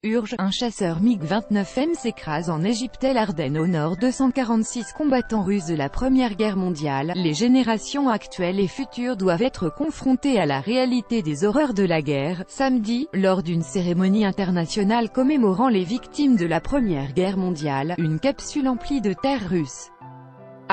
Urge, un chasseur MiG-29M s'écrase en Égypte et Ardennes au nord. 246 combattants russes de la Première Guerre mondiale. Les générations actuelles et futures doivent être confrontées à la réalité des horreurs de la guerre. Samedi, lors d'une cérémonie internationale commémorant les victimes de la Première Guerre mondiale, une capsule emplie de terre russe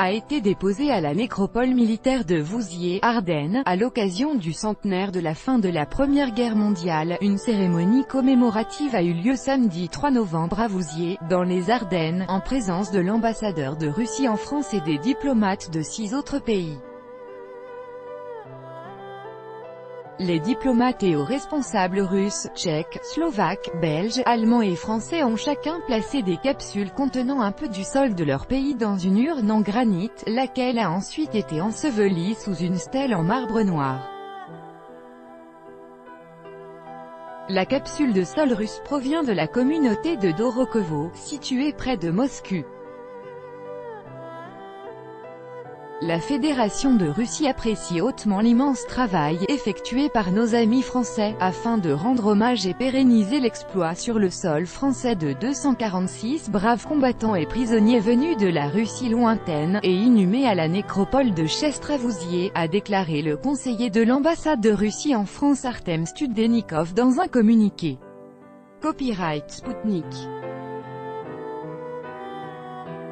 a été déposée à la nécropole militaire de Vouziers, Ardennes, à l'occasion du centenaire de la fin de la Première Guerre mondiale. Une cérémonie commémorative a eu lieu samedi 3 novembre à Vouziers, dans les Ardennes, en présence de l'ambassadeur de Russie en France et des diplomates de 6 autres pays. Les diplomates et hauts responsables russes, tchèques, slovaques, belges, allemands et français ont chacun placé des capsules contenant un peu du sol de leur pays dans une urne en granit, laquelle a ensuite été ensevelie sous une stèle en marbre noir. La capsule de sol russe provient de la communauté de Dorokovo, située près de Moscou. La Fédération de Russie apprécie hautement l'immense travail effectué par nos amis français, afin de rendre hommage et pérenniser l'exploit sur le sol français de 246 braves combattants et prisonniers venus de la Russie lointaine, et inhumés à la nécropole de Chestre-à-Vouziers, a déclaré le conseiller de l'ambassade de Russie en France Artem Studenikov dans un communiqué. Copyright Sputnik.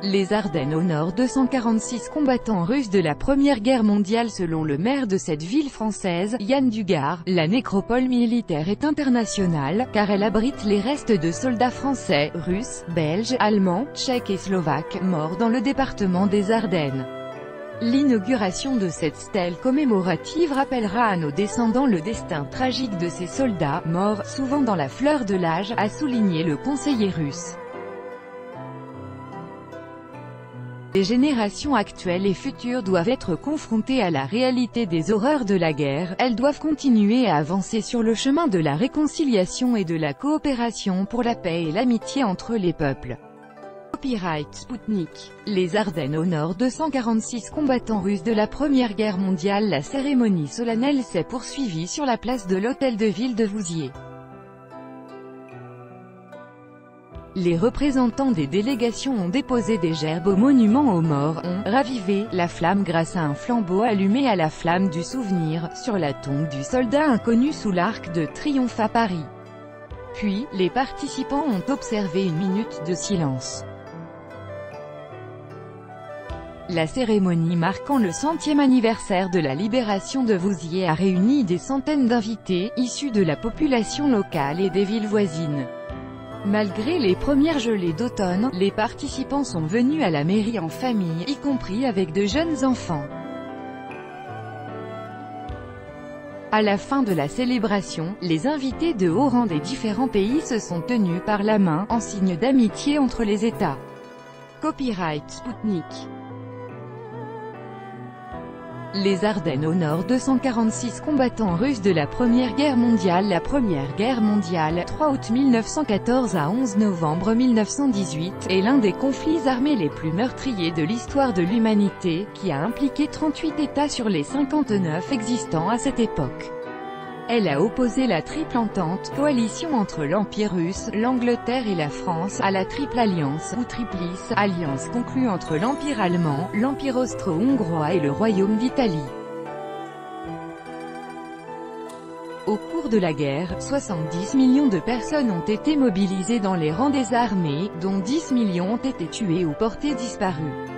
Les Ardennes au nord. 246 combattants russes de la Première Guerre mondiale. Selon le maire de cette ville française, Yann Dugard, la nécropole militaire est internationale, car elle abrite les restes de soldats français, russes, belges, allemands, tchèques et slovaques, morts dans le département des Ardennes. L'inauguration de cette stèle commémorative rappellera à nos descendants le destin tragique de ces soldats, morts, souvent dans la fleur de l'âge, a souligné le conseiller russe. Les générations actuelles et futures doivent être confrontées à la réalité des horreurs de la guerre. Elles doivent continuer à avancer sur le chemin de la réconciliation et de la coopération pour la paix et l'amitié entre les peuples. Copyright Sputnik. Les Ardennes au nord. 246 combattants russes de la Première Guerre mondiale. La cérémonie solennelle s'est poursuivie sur la place de l'hôtel de ville de Vouziers. Les représentants des délégations ont déposé des gerbes au monument aux morts, ont ravivé la flamme grâce à un flambeau allumé à la flamme du souvenir, sur la tombe du soldat inconnu sous l'Arc de Triomphe à Paris. Puis, les participants ont observé une minute de silence. La cérémonie marquant le 100e anniversaire de la libération de Vouziers a réuni des centaines d'invités, issus de la population locale et des villes voisines. Malgré les premières gelées d'automne, les participants sont venus à la mairie en famille, y compris avec de jeunes enfants. À la fin de la célébration, les invités de haut rang des différents pays se sont tenus par la main, en signe d'amitié entre les États. Copyright Sputnik. Les Ardennes au nord. 246 combattants russes de la Première Guerre mondiale. La Première Guerre mondiale, 3 août 1914 à 11 novembre 1918, est l'un des conflits armés les plus meurtriers de l'histoire de l'humanité, qui a impliqué 38 États sur les 59 existants à cette époque. Elle a opposé la Triple Entente, coalition entre l'Empire russe, l'Angleterre et la France, à la Triple Alliance, ou Triplice, alliance conclue entre l'Empire allemand, l'Empire austro-hongrois et le Royaume d'Italie. Au cours de la guerre, 70 millions de personnes ont été mobilisées dans les rangs des armées, dont 10 millions ont été tuées ou portées disparues.